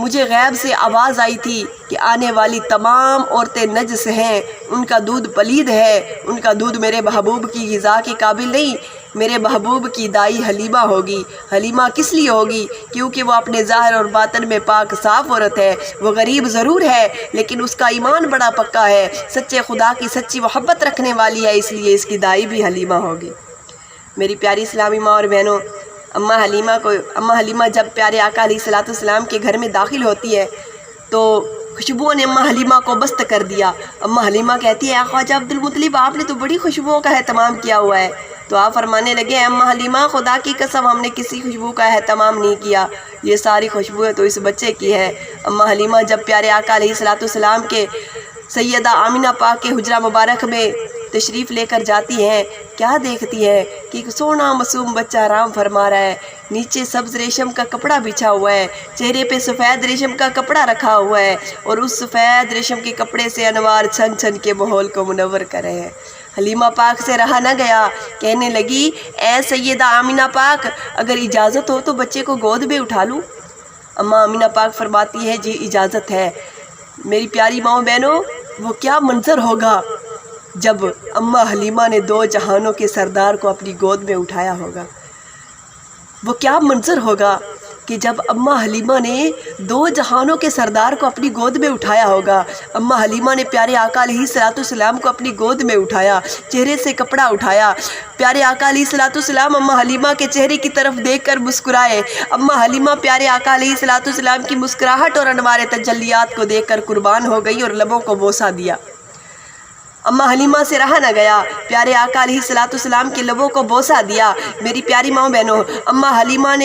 مجھے غیب سے آواز آئی تھی کہ آنے والی تمام عورتیں نجس ہیں، ان کا دودھ پلید ہے، ان کا دودھ میرے محبوب کی غذا کے قابل نہیں، میرے محبوب کی دائی حلیمہ ہوگی۔ حلیمہ کس لیے ہوگی؟ کیونکہ وہ اپنے ظاہر اور باطن میں پاک صاف عورت ہے۔ وہ غریب ضرور ہے لیکن اس کا ایمان بڑا پکا ہے، سچے خدا کی سچی محبت رکھنے والی ہے، اس لیے اس کی دائی بھی حلیمہ ہوگی۔ میری پیاری اسلامی ماں اور بہنوں، اماں حلیمہ جب پیارے آقا علیہ الصلوۃ والسلام کے گھر میں داخل ہوتی ہے تو خوشبوؤں نے اماں حلیمہ کو مست کر دیا۔ اماں حلیمہ کہتی ہے خواجہ عبدالمطلب آپ نے تو بڑی خوشبوؤں کا اہتمام کیا ہوا ہے۔ تو آپ فرمانے لگے اماں حلیمہ خدا کی قسم ہم نے کسی خوشبو کا اہتمام نہیں کیا، یہ ساری خوشبوئیں تو اس بچے کی ہے۔ اماں حلیمہ جب پیارے آقا علیہ الصلوۃ والسلام کے سیدہ آمینہ پاک کے حجرہ مبارک میں تشریف لے کر جاتی ہیں، کیا دیکھتی ہے کہ ایک سونا معصوم بچہ آرام فرما رہا ہے، نیچے سبز ریشم کا کپڑا بچھا ہوا ہے، چہرے پہ سفید ریشم کا کپڑا رکھا ہوا ہے اور اس سفید ریشم کے کپڑے سے انوار چھن چھن کے ماحول کو منور کر رہے ہیں۔ حلیمہ پاک سے رہا نہ گیا، کہنے لگی اے سیدہ آمینہ پاک اگر اجازت ہو تو بچے کو گود میں اٹھا لوں؟ اماں آمینہ پاک فرماتی ہے جی اجازت ہے۔ میری پیاری ماں بہنوں، وہ کیا منظر ہوگا جب اماں حلیمہ نے دو جہانوں کے سردار کو اپنی گود میں اٹھایا ہوگا۔ وہ کیا منظر ہوگا کہ جب اماں حلیمہ نے دو جہانوں کے سردار کو اپنی گود میں اٹھایا ہوگا۔ اماں حلیمہ نے پیارے آقا علیہ الصلوۃ والسلام کو اپنی گود میں اٹھایا، چہرے سے کپڑا اٹھایا۔ پیارے آقا علیہ الصلوۃ والسلام اماں حلیمہ کے چہرے کی طرف دیکھ کر مسکرائے۔ اماں حلیمہ پیارے آقا علیہ الصلوۃ والسلام کی مسکراہٹ اور انوار تجلیات کو دیکھ کر قربان ہو گئی اور لبوں کو بوسہ دیا۔ اماں حلیمہ سے رہا نہ گیا، پیارے آقا علیہ الصلوۃ والسلام کے لبوں کو بوسہ دیا۔ میری پیاری ماں بہنوں، اماں حلیمہ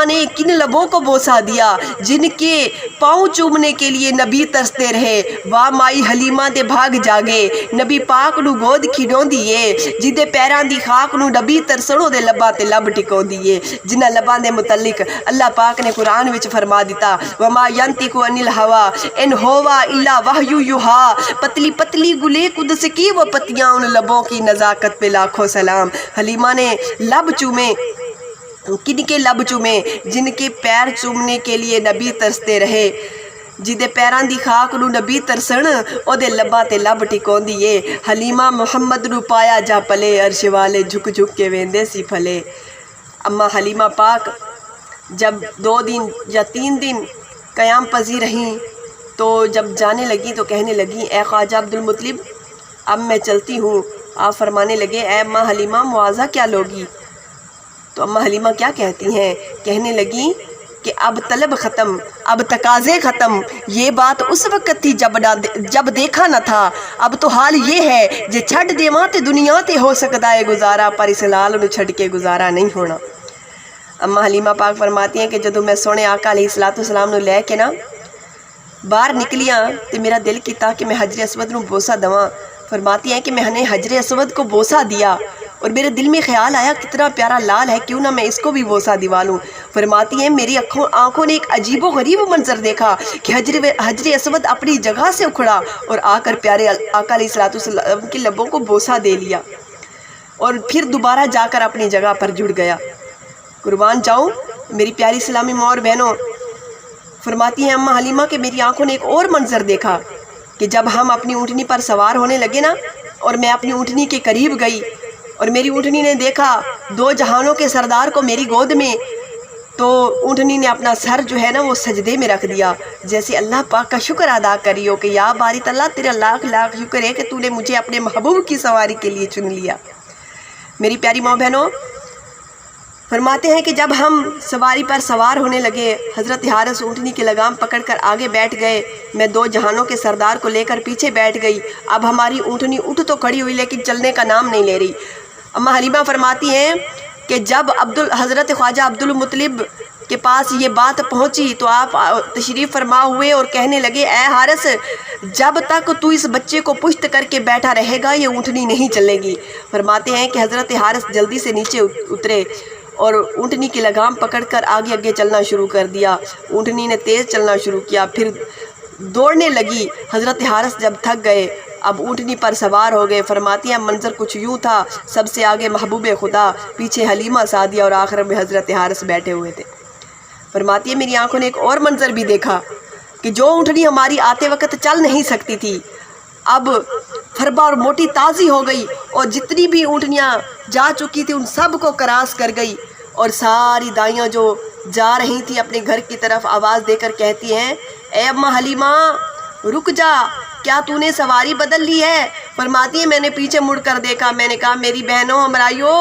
نے کن لبوں کو بوسہ دیا جن کے پاؤں چومنے کے لیے نبی ترستے رہے۔ واہ مائی حلیمہ دے بھاگ جاگے، نبی پاک نو گود کھڈوں دیے، جدے پیراں دی خاک نو نبی ترسڑوں دے لباں تے لب ٹکوں دیے۔ جنہ لباں دے متعلق اللہ پاک نے قرآن وچ فرما دیتا وما ینطق عن الہوی ان ہوا الا وحی یوحی، پتلی پتلی گلے قدس کی وہ پتیاں، ان لبوں کی نزاکت پہ لاکھوں سلام۔ حلیمہ نے لب چومے، کن کے لب چومے؟ جن کے پیر چومنے کے لیے نبی ترستے رہے، جدے پیراں دی خاک نو نبی ترسن او دے لباں تے لب ٹکون دیے۔ حلیمہ محمد نو پایا جا پلے، عرش والے جھک جھک کے ویندے سی پھلے۔ اماں حلیمہ پاک جب 2 دن یا 3 دن قیام پذیر رہیں تو جب جانے لگی تو کہنے لگی اے خواجہ عبدالمطلب اب میں چلتی ہوں۔ آپ فرمانے لگے اے اماں حلیمہ معاوضہ کیا لوگی؟ تو اماں حلیمہ کیا کہتی ہیں؟ کہنے لگی کہ اب طلب ختم، اب تقاضے ختم، یہ بات اس وقت تھی جب دیکھا نہ تھا، اب تو حال یہ ہے جے چھڑ دیواں تے دنیا تے ہو سکتا ہے گزارا، پر اس لال نو چھڑ کے گزارا نہیں ہونا۔ اماں حلیمہ پاک فرماتی ہیں کہ جدوں میں سونے آقا علیہ الصلوۃ والسلام نو لے کے نا باہر نکلیاں تے میرا دل کیتا کہ میں حجر اسود نو بوسہ دواں۔ فرماتی ہیں کہ میں نے حجر اسود کو بوسہ دیا اور میرے دل میں خیال آیا کتنا پیارا لال ہے، کیوں نہ میں اس کو بھی بوسہ دوا لوں۔ فرماتی ہیں میری آنکھوں نے ایک عجیب و غریب منظر دیکھا کہ حجر اسود اپنی جگہ سے اکھڑا اور آ کر پیارے آقا علیہ الصلوۃ والسلام کے لبوں کو بوسہ دے لیا اور پھر دوبارہ جا کر اپنی جگہ پر جڑ گیا۔ قربان جاؤں میری پیاری اسلامی ماں اور بہنوں، فرماتی ہیں اماں حلیمہ کہ میری آنکھوں نے ایک اور منظر دیکھا کہ جب ہم اپنی اونٹنی پر سوار ہونے لگے نا اور میں اپنی اونٹنی کے قریب گئی اور میری اونٹنی نے دیکھا 2 جہانوں کے سردار کو میری گود میں، تو اونٹنی نے اپنا سر جو ہے نا وہ سجدے میں رکھ دیا، جیسے اللہ پاک کا شکر ادا کری ہو کہ یا باری تعالیٰ تیرا لاکھ لاکھ شکر ہے کہ تو نے مجھے اپنے محبوب کی سواری کے لیے چن لیا۔ میری پیاری ماں بہنوں، فرماتے ہیں کہ جب ہم سواری پر سوار ہونے لگے، حضرت حارث اونٹنی کی لگام پکڑ کر آگے بیٹھ گئے، میں 2 جہانوں کے سردار کو لے کر پیچھے بیٹھ گئی۔ اب ہماری اونٹنی اٹھ تو کھڑی ہوئی لیکن چلنے کا نام نہیں لے رہی۔ اماں حلیمہ فرماتی ہیں کہ جب حضرت خواجہ عبدالمطلب کے پاس یہ بات پہنچی تو آپ تشریف فرما ہوئے اور کہنے لگے اے حارث جب تک تو اس بچے کو پشت کر کے بیٹھا رہے گا یہ اونٹنی نہیں چلے گی۔ فرماتے ہیں کہ حضرت حارث جلدی سے نیچے اترے اور اونٹنی کی لگام پکڑ کر آگے چلنا شروع کر دیا۔ اونٹنی نے تیز چلنا شروع کیا، پھر دوڑنے لگی۔ حضرت حارث جب تھک گئے اب اونٹنی پر سوار ہو گئے۔ فرماتی ہیں منظر کچھ یوں تھا، سب سے آگے محبوب خدا، پیچھے حلیمہ سعدیہ اور آخر میں حضرت حارث بیٹھے ہوئے تھے۔ فرماتی ہے میری آنکھوں نے ایک اور منظر بھی دیکھا کہ جو اونٹنی ہماری آتے وقت چل نہیں سکتی تھی اب فربا اور موٹی تازی ہو گئی، اور جتنی بھی اونٹنیاں جا چکی تھی ان سب کو کراس کر گئی، اور ساری دائیاں جو جا رہی تھی اپنے گھر کی طرف آواز دے کر کہتی ہیں اے اماں حلیمہ رک جا، کیا تو نے سواری بدل لی ہے؟ فرماتی ہے میں نے پیچھے مڑ کر دیکھا، میں نے کہا میری بہنوں ہمرائیوں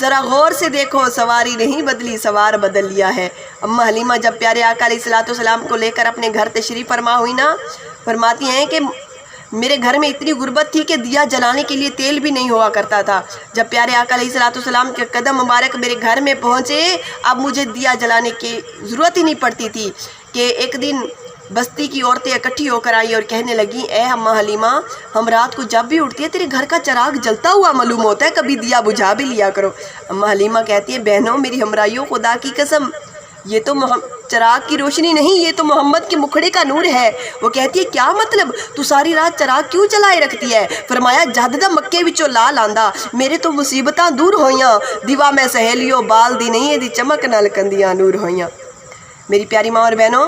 ذرا غور سے دیکھو، سواری نہیں بدلی، سوار بدل لیا ہے۔ اماں حلیمہ جب پیارے آقا علیہ السلام کو لے کر اپنے گھر تشریف فرما ہوئی نا، فرماتی ہیں کہ میرے گھر میں اتنی غربت تھی کہ دیا جلانے کے لیے تیل بھی نہیں ہوا کرتا تھا۔ جب پیارے آقا علیہ السلام کے قدم مبارک میرے گھر میں پہنچے، اب مجھے دیا جلانے کی ضرورت ہی نہیں پڑتی تھی کہ ایک دن بستی کی عورتیں اکٹھی ہو کر آئی اور کہنے لگیں اے اماں حلیمہ ہم رات کو جب بھی اٹھتی ہے تیرے گھر کا چراغ جلتا ہوا معلوم ہوتا ہے، کبھی دیا بجھا بھی لیا کرو۔ اماں حلیمہ کہتی ہے بہنوں میری ہمرائیوں خدا کی قسم یہ تو چراغ کی روشنی نہیں، یہ تو محمد کے مکھڑے کا نور ہے۔ وہ کہتی ہے کیا مطلب، تو ساری رات چراغ کیوں چلائے رکھتی ہے؟ فرمایا جد دا مکے وچوں لا لاندا میرے تو مصیبتاں دور ہویاں، دیوا میں سہیلیوں بال دی نہیں دی چمک نال کندیاں نور ہویاں۔ میری پیاری ماں اور بہنوں،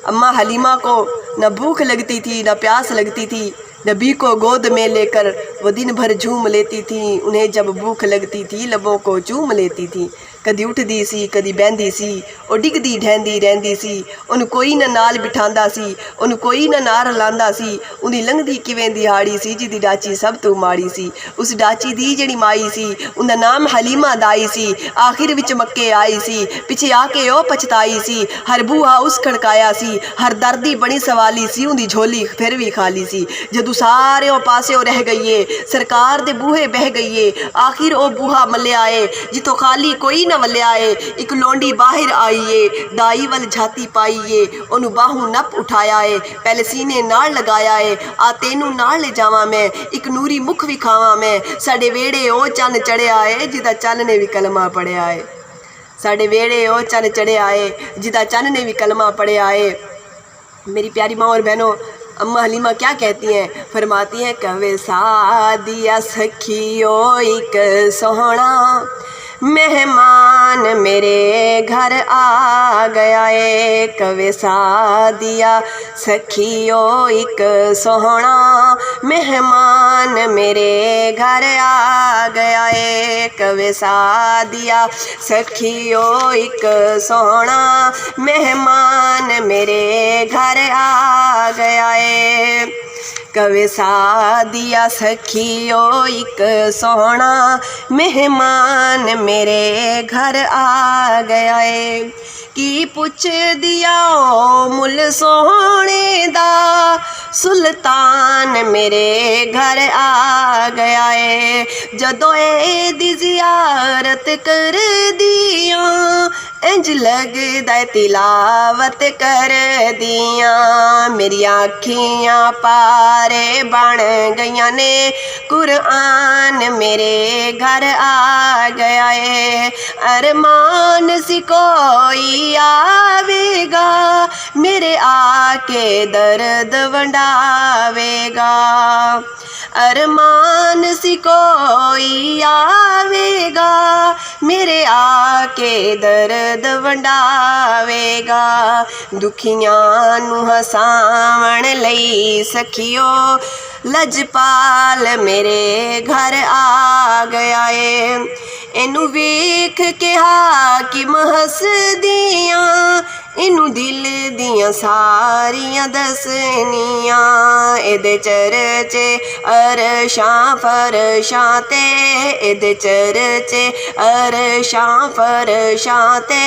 اماں حلیمہ کو نہ بھوک لگتی تھی نہ پیاس لگتی تھی، نبی کو گود میں لے کر وہ دن بھر جھوم لیتی تھیں، انہیں جب بھوک لگتی تھی لبوں کو چوم لیتی تھیں، کدی اٹھدی سی کدی بہندی سی او ڈگدی ڈھہندی رہندی سی، ان کوئی نہ نال بٹھاندا سی ان کوئی نہ نار لاندا سی، انہی لنگدی کیویں دہاڑی سی جدی ڈاچی سب تو ماڑی سی، اس ڈاچی دی جڑی مائی سی اندا نام حلیمہ دائی سی، آخر وچ مکے آئی سی پیچھے آ کے او پچھتائی سی، ہر بوہا اس کھڑکایا سی، ہر دردی بڑی سوالی سی اندی جھولی پھر بھی خالی سی، جدو سارے پاسے رہ گئیے سرکار دے بوہے بہ گئیے، آخر او بوہا ملے آئے جتوں خالی کوئی نہ ولے آئے، ایک لونڈی باہر آئیے دائی ول جھاتی پائیے، انہوں باہوں نپ اٹھایا ہے پہلے سینے نال لگایا ہے، آ تینوں نال لے جاواں میں ایک نوری مکھ وکھاواں میں، ساڈے ویڑے او چن چڑھیا ہے جدا چن نے بھی کلمہ پڑھیا ہے، ساڈے ویڑے او چن چڑھیا ہے جدا چن نے بھی کلمہ پڑھیا ہے۔ میری پیاری ماں اور بہنوں، اماں حلیمہ کیا کہتی ہیں؟ فرماتی ہیں کوے سادیا سکھیو ایک سوہنا مہمان میرے گھر آ گیا ہے، کوے سادیا سکھیو ایک سوہنا مہمان میرے گھر آ گیا ہے، کوے سادیا سکھیو ایک سوہنا مہمان میرے گھر آ گیا ہے، کوے سادیا سکھیو ایک سوہنا مہمان میرے گھر آ گیا ہے، کی پوچھ دیا مل سوہنے دا سلطان میرے گھر آ گیا ہے، جدو اے دی زیارت کر دیاں انج لگ دے تلاوت کر دیاں، میری آنکھیاں پارے بن گئیاں نے قرآن میرے گھر آ گیا ہے، ارمان سی کوئی آوے گا میرے آ کے درد ونڈاوے گا، ارمان سی کوئی آوے گا میرے آ کے درد ونڈاوے گا، دکھیاں نو ہساون لئی سکھیو لجپال میرے گھر آ گیا ہے، اینو ویکھ کے حاکم ہس دیاں اینو دل دیاں ساریاں دسنیاں، اے دے چرچے عرشاں فرشاں تے اے دے چرچے عرشاں فرشاں تے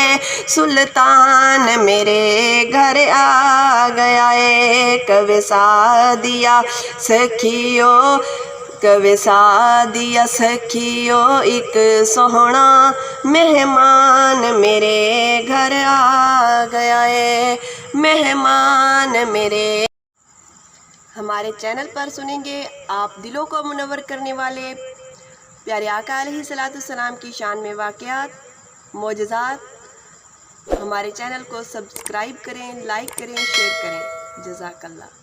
سلطان میرے گھر آ گیا ہے، کوے سادیا سکھیو کوے سادیا سکھیو ایک سوہنا مہمان میرے گھر آ گیا ہے، مہمان میرے۔ ہمارے چینل پر سنیں گے آپ دلوں کو منور کرنے والے پیارے آقا علیہ السلام کی شان میں واقعات معجزات۔ ہمارے چینل کو سبسکرائب کریں، لائک کریں، شیئر کریں۔ جزاک اللہ۔